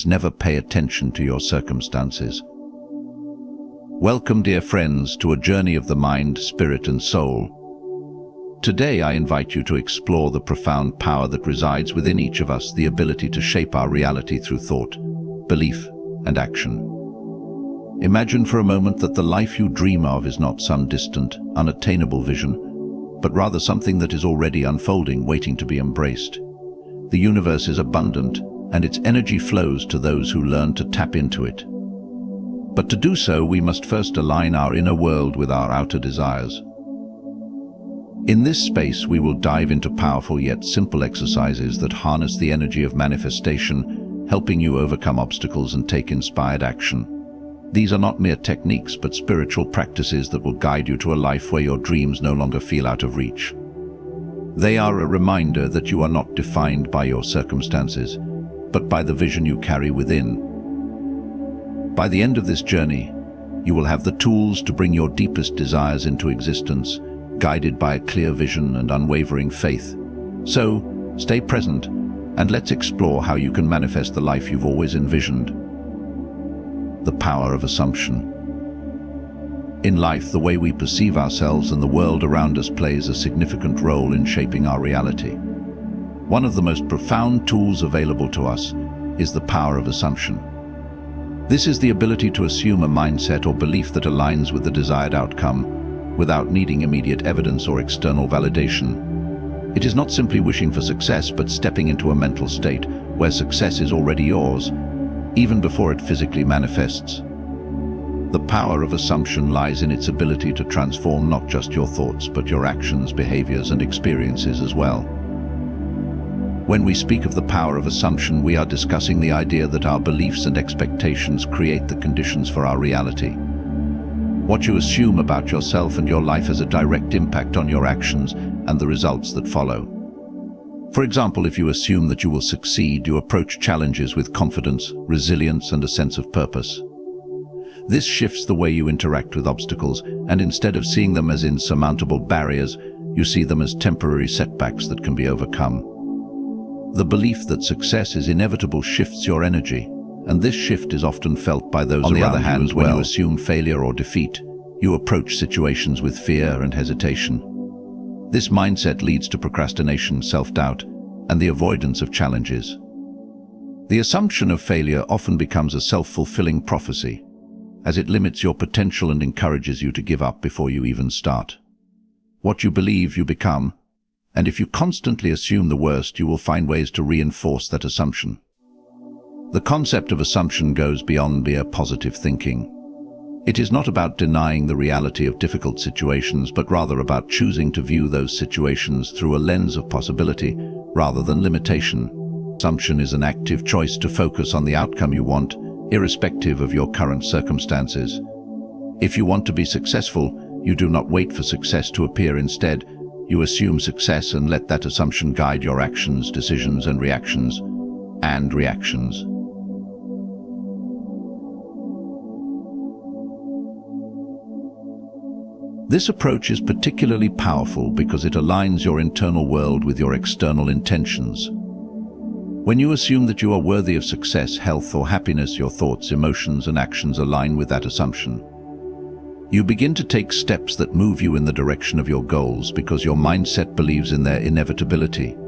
Never pay attention to your circumstances. Welcome, dear friends, to a journey of the mind, spirit, and soul. Today I invite you to explore the profound power that resides within each of us, the ability to shape our reality through thought, belief, and action. Imagine for a moment that the life you dream of is not some distant, unattainable vision, but rather something that is already unfolding, waiting to be embraced. The universe is abundant, and its energy flows to those who learn to tap into it. But to do so, we must first align our inner world with our outer desires. In this space, we will dive into powerful yet simple exercises that harness the energy of manifestation, helping you overcome obstacles and take inspired action. These are not mere techniques, but spiritual practices that will guide you to a life where your dreams no longer feel out of reach. They are a reminder that you are not defined by your circumstances, but by the vision you carry within. By the end of this journey, you will have the tools to bring your deepest desires into existence, guided by a clear vision and unwavering faith. So, stay present, and let's explore how you can manifest the life you've always envisioned. The power of assumption. In life, the way we perceive ourselves and the world around us plays a significant role in shaping our reality. One of the most profound tools available to us is the power of assumption. This is the ability to assume a mindset or belief that aligns with the desired outcome without needing immediate evidence or external validation. It is not simply wishing for success, but stepping into a mental state where success is already yours, even before it physically manifests. The power of assumption lies in its ability to transform not just your thoughts, but your actions, behaviors, and experiences as well. When we speak of the power of assumption, we are discussing the idea that our beliefs and expectations create the conditions for our reality. What you assume about yourself and your life has a direct impact on your actions and the results that follow. For example, if you assume that you will succeed, you approach challenges with confidence, resilience, and a sense of purpose. This shifts the way you interact with obstacles, and instead of seeing them as insurmountable barriers, you see them as temporary setbacks that can be overcome. The belief that success is inevitable shifts your energy, and this shift is often felt by those around you. On the other hand, when you assume failure or defeat, you approach situations with fear and hesitation. This mindset leads to procrastination, self-doubt, and the avoidance of challenges. The assumption of failure often becomes a self-fulfilling prophecy, as it limits your potential and encourages you to give up before you even start. What you believe, you become. And if you constantly assume the worst, you will find ways to reinforce that assumption. The concept of assumption goes beyond mere positive thinking. It is not about denying the reality of difficult situations, but rather about choosing to view those situations through a lens of possibility rather than limitation. Assumption is an active choice to focus on the outcome you want, irrespective of your current circumstances. If you want to be successful, you do not wait for success to appear. Instead, you assume success and let that assumption guide your actions, decisions, and reactions. This approach is particularly powerful because it aligns your internal world with your external intentions. When you assume that you are worthy of success, health, or happiness, your thoughts, emotions, and actions align with that assumption. You begin to take steps that move you in the direction of your goals because your mindset believes in their inevitability.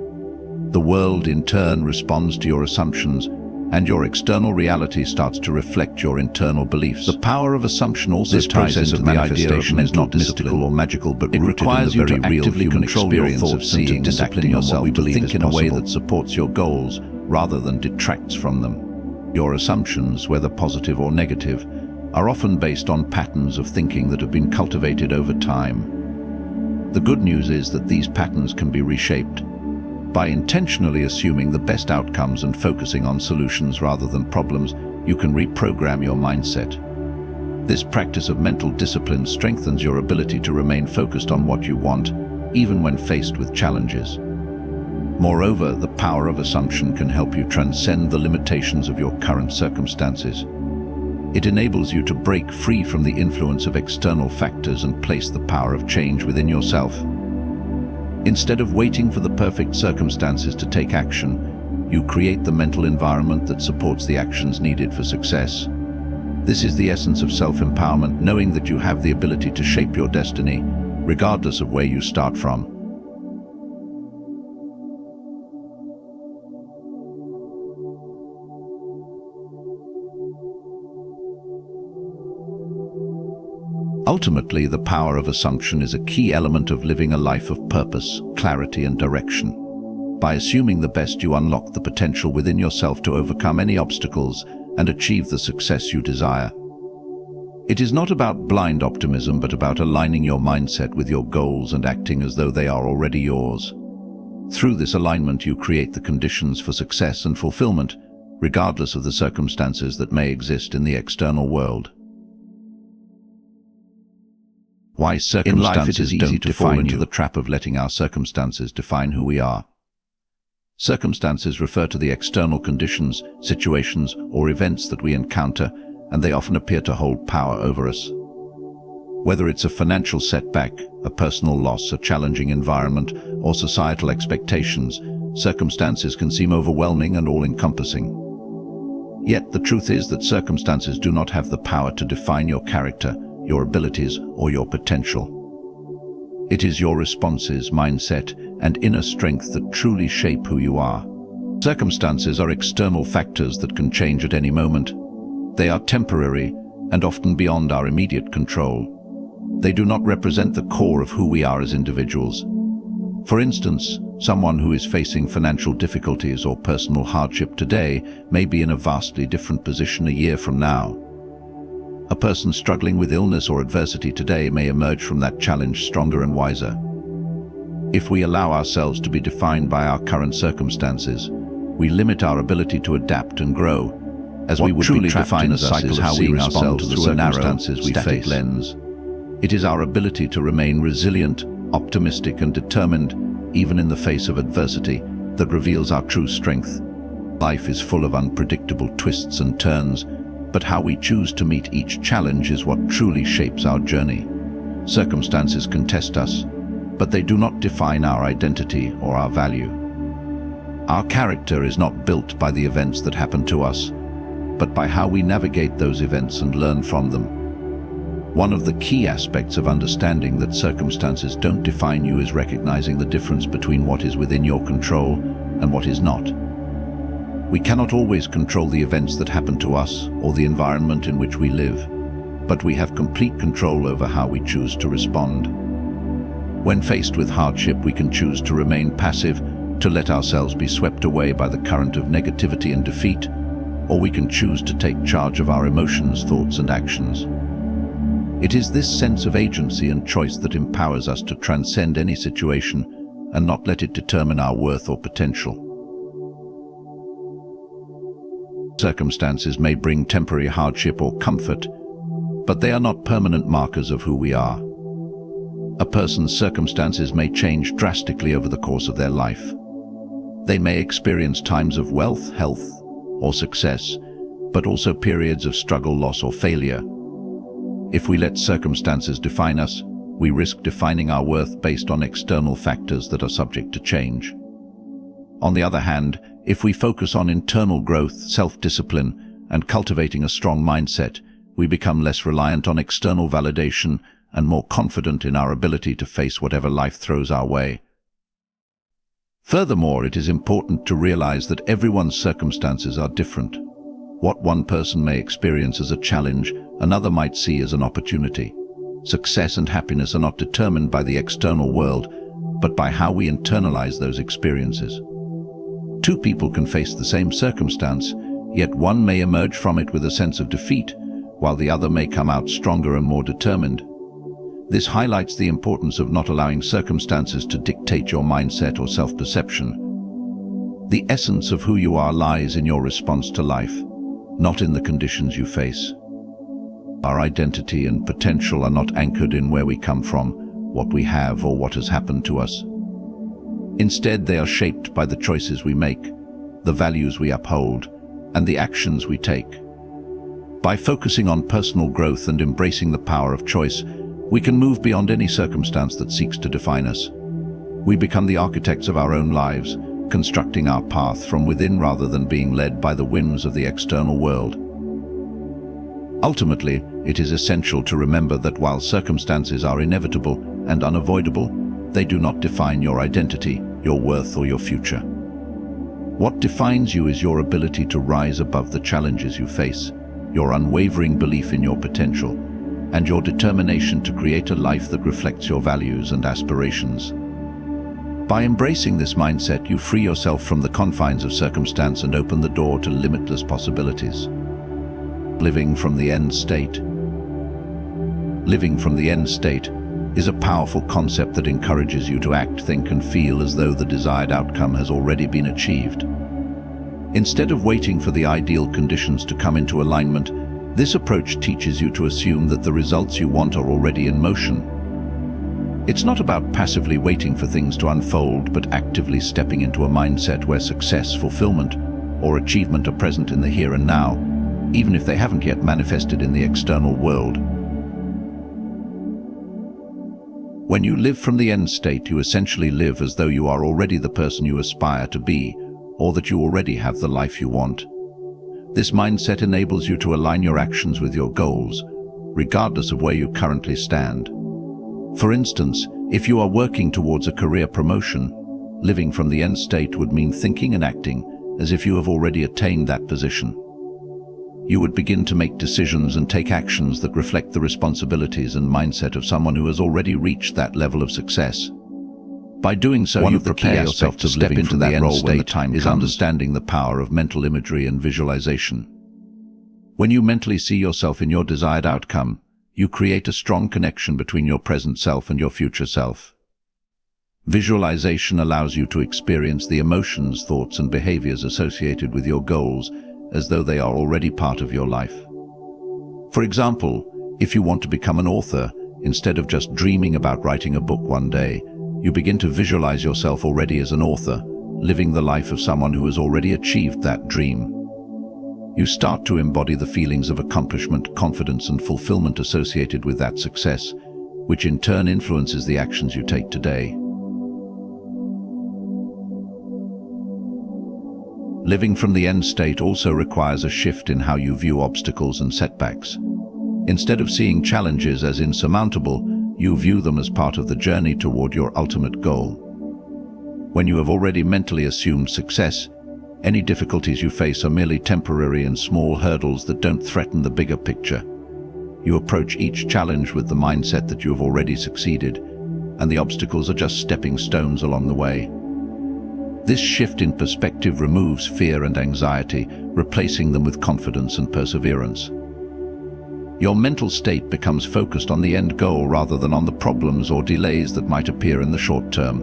The world, in turn, responds to your assumptions, and your external reality starts to reflect your internal beliefs. The power of assumption also ties into the idea of is not mystical or magical, but it requires you to actively control your thoughts and to discipline yourself to think in a way that supports your goals rather than detracts from them. Your assumptions, whether positive or negative, are often based on patterns of thinking that have been cultivated over time. The good news is that these patterns can be reshaped. By intentionally assuming the best outcomes and focusing on solutions rather than problems, you can reprogram your mindset. This practice of mental discipline strengthens your ability to remain focused on what you want, even when faced with challenges. Moreover, the power of assumption can help you transcend the limitations of your current circumstances. It enables you to break free from the influence of external factors and place the power of change within yourself. Instead of waiting for the perfect circumstances to take action, you create the mental environment that supports the actions needed for success. This is the essence of self-empowerment, knowing that you have the ability to shape your destiny, regardless of where you start from. Ultimately, the power of assumption is a key element of living a life of purpose, clarity, and direction. By assuming the best, you unlock the potential within yourself to overcome any obstacles and achieve the success you desire. It is not about blind optimism, but about aligning your mindset with your goals and acting as though they are already yours. Through this alignment, you create the conditions for success and fulfillment, regardless of the circumstances that may exist in the external world. Why circumstances In life, it is easy to fall into the trap of letting our circumstances define who we are. Circumstances refer to the external conditions, situations, or events that we encounter, and they often appear to hold power over us. Whether it's a financial setback, a personal loss, a challenging environment, or societal expectations, circumstances can seem overwhelming and all-encompassing. Yet the truth is that circumstances do not have the power to define your character, your abilities, or your potential. It is your responses, mindset, and inner strength that truly shape who you are. Circumstances are external factors that can change at any moment. They are temporary and often beyond our immediate control. They do not represent the core of who we are as individuals. For instance, someone who is facing financial difficulties or personal hardship today may be in a vastly different position a year from now. A person struggling with illness or adversity today may emerge from that challenge stronger and wiser. If we allow ourselves to be defined by our current circumstances, we limit our ability to adapt and grow, as we would be trapped in a cycle of how we respond to the circumstances we face. Lens. It is our ability to remain resilient, optimistic, and determined, even in the face of adversity, that reveals our true strength. Life is full of unpredictable twists and turns, but how we choose to meet each challenge is what truly shapes our journey. Circumstances can test us, but they do not define our identity or our value. Our character is not built by the events that happen to us, but by how we navigate those events and learn from them. One of the key aspects of understanding that circumstances don't define you is recognizing the difference between what is within your control and what is not. We cannot always control the events that happen to us or the environment in which we live, but we have complete control over how we choose to respond. When faced with hardship, we can choose to remain passive, to let ourselves be swept away by the current of negativity and defeat, or we can choose to take charge of our emotions, thoughts, and actions. It is this sense of agency and choice that empowers us to transcend any situation and not let it determine our worth or potential. Circumstances may bring temporary hardship or comfort, but they are not permanent markers of who we are. A person's circumstances may change drastically over the course of their life. They may experience times of wealth, health, or success, but also periods of struggle, loss, or failure. If we let circumstances define us, we risk defining our worth based on external factors that are subject to change. On the other hand, if we focus on internal growth, self-discipline, and cultivating a strong mindset, we become less reliant on external validation and more confident in our ability to face whatever life throws our way. Furthermore, it is important to realize that everyone's circumstances are different. What one person may experience as a challenge, another might see as an opportunity. Success and happiness are not determined by the external world, but by how we internalize those experiences. Two people can face the same circumstance, yet one may emerge from it with a sense of defeat, while the other may come out stronger and more determined. This highlights the importance of not allowing circumstances to dictate your mindset or self-perception. The essence of who you are lies in your response to life, not in the conditions you face. Our identity and potential are not anchored in where we come from, what we have, or what has happened to us. Instead, they are shaped by the choices we make, the values we uphold, and the actions we take. By focusing on personal growth and embracing the power of choice, we can move beyond any circumstance that seeks to define us. We become the architects of our own lives, constructing our path from within rather than being led by the whims of the external world. Ultimately, it is essential to remember that while circumstances are inevitable and unavoidable, they do not define your identity, your worth, or your future. What defines you is your ability to rise above the challenges you face, your unwavering belief in your potential, and your determination to create a life that reflects your values and aspirations. By embracing this mindset, you free yourself from the confines of circumstance and open the door to limitless possibilities. Living from the end state. Living from the end state is a powerful concept that encourages you to act, think, and feel as though the desired outcome has already been achieved. Instead of waiting for the ideal conditions to come into alignment, this approach teaches you to assume that the results you want are already in motion. It's not about passively waiting for things to unfold, but actively stepping into a mindset where success, fulfillment, or achievement are present in the here and now, even if they haven't yet manifested in the external world. When you live from the end state, you essentially live as though you are already the person you aspire to be, or that you already have the life you want. This mindset enables you to align your actions with your goals, regardless of where you currently stand. For instance, if you are working towards a career promotion, living from the end state would mean thinking and acting as if you have already attained that position. You would begin to make decisions and take actions that reflect the responsibilities and mindset of someone who has already reached that level of success. By doing so, you prepare yourself to step into that role when the time comes. Understanding the power of mental imagery and visualization. When you mentally see yourself in your desired outcome, you create a strong connection between your present self and your future self. Visualization allows you to experience the emotions, thoughts, and behaviors associated with your goals as though they are already part of your life. For example, if you want to become an author, instead of just dreaming about writing a book one day, you begin to visualize yourself already as an author, living the life of someone who has already achieved that dream. You start to embody the feelings of accomplishment, confidence, and fulfillment associated with that success, which in turn influences the actions you take today. Living from the end state also requires a shift in how you view obstacles and setbacks. Instead of seeing challenges as insurmountable, you view them as part of the journey toward your ultimate goal. When you have already mentally assumed success, any difficulties you face are merely temporary and small hurdles that don't threaten the bigger picture. You approach each challenge with the mindset that you have already succeeded, and the obstacles are just stepping stones along the way. This shift in perspective removes fear and anxiety, replacing them with confidence and perseverance. Your mental state becomes focused on the end goal rather than on the problems or delays that might appear in the short term.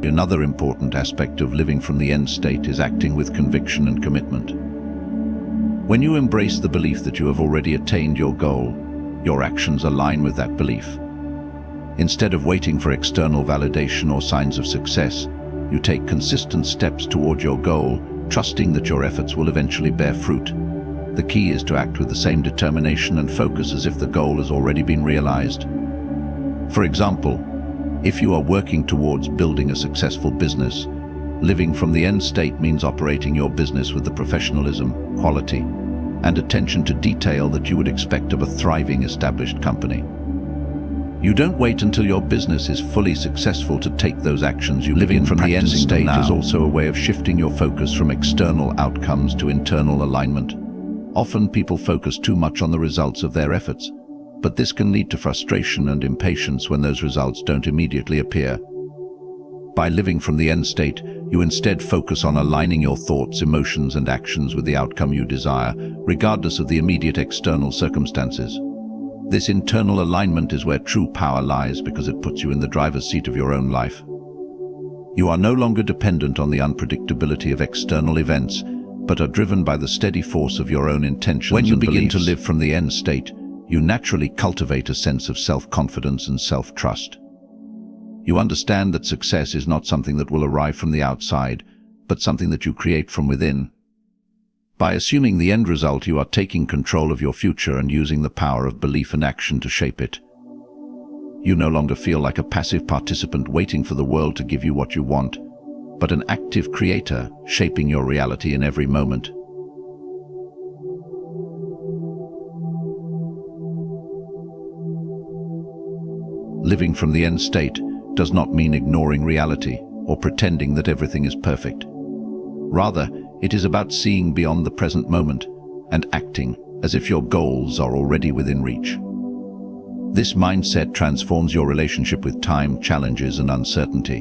Another important aspect of living from the end state is acting with conviction and commitment. When you embrace the belief that you have already attained your goal, your actions align with that belief. Instead of waiting for external validation or signs of success, you take consistent steps toward your goal, trusting that your efforts will eventually bear fruit. The key is to act with the same determination and focus as if the goal has already been realized. For example, if you are working towards building a successful business, living from the end state means operating your business with the professionalism, quality, and attention to detail that you would expect of a thriving, established company. You don't wait until your business is fully successful to take those actions. Living from the end state is also a way of shifting your focus from external outcomes to internal alignment. Often people focus too much on the results of their efforts, but this can lead to frustration and impatience when those results don't immediately appear. By living from the end state, you instead focus on aligning your thoughts, emotions, and actions with the outcome you desire, regardless of the immediate external circumstances. This internal alignment is where true power lies because it puts you in the driver's seat of your own life. You are no longer dependent on the unpredictability of external events, but are driven by the steady force of your own intentions and beliefs. When you begin to live from the end state, you naturally cultivate a sense of self-confidence and self-trust. You understand that success is not something that will arrive from the outside, but something that you create from within. By assuming the end result, you are taking control of your future and using the power of belief and action to shape it. You no longer feel like a passive participant waiting for the world to give you what you want, but an active creator shaping your reality in every moment. Living from the end state does not mean ignoring reality or pretending that everything is perfect. Rather, it is about seeing beyond the present moment and acting as if your goals are already within reach. This mindset transforms your relationship with time, challenges, and uncertainty.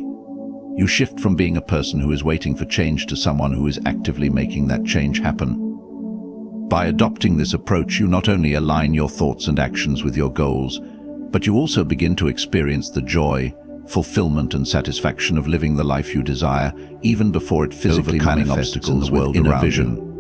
You shift from being a person who is waiting for change to someone who is actively making that change happen. By adopting this approach, you not only align your thoughts and actions with your goals, but you also begin to experience the joy, fulfillment, and satisfaction of living the life you desire, even before it physically manifests in the world around you.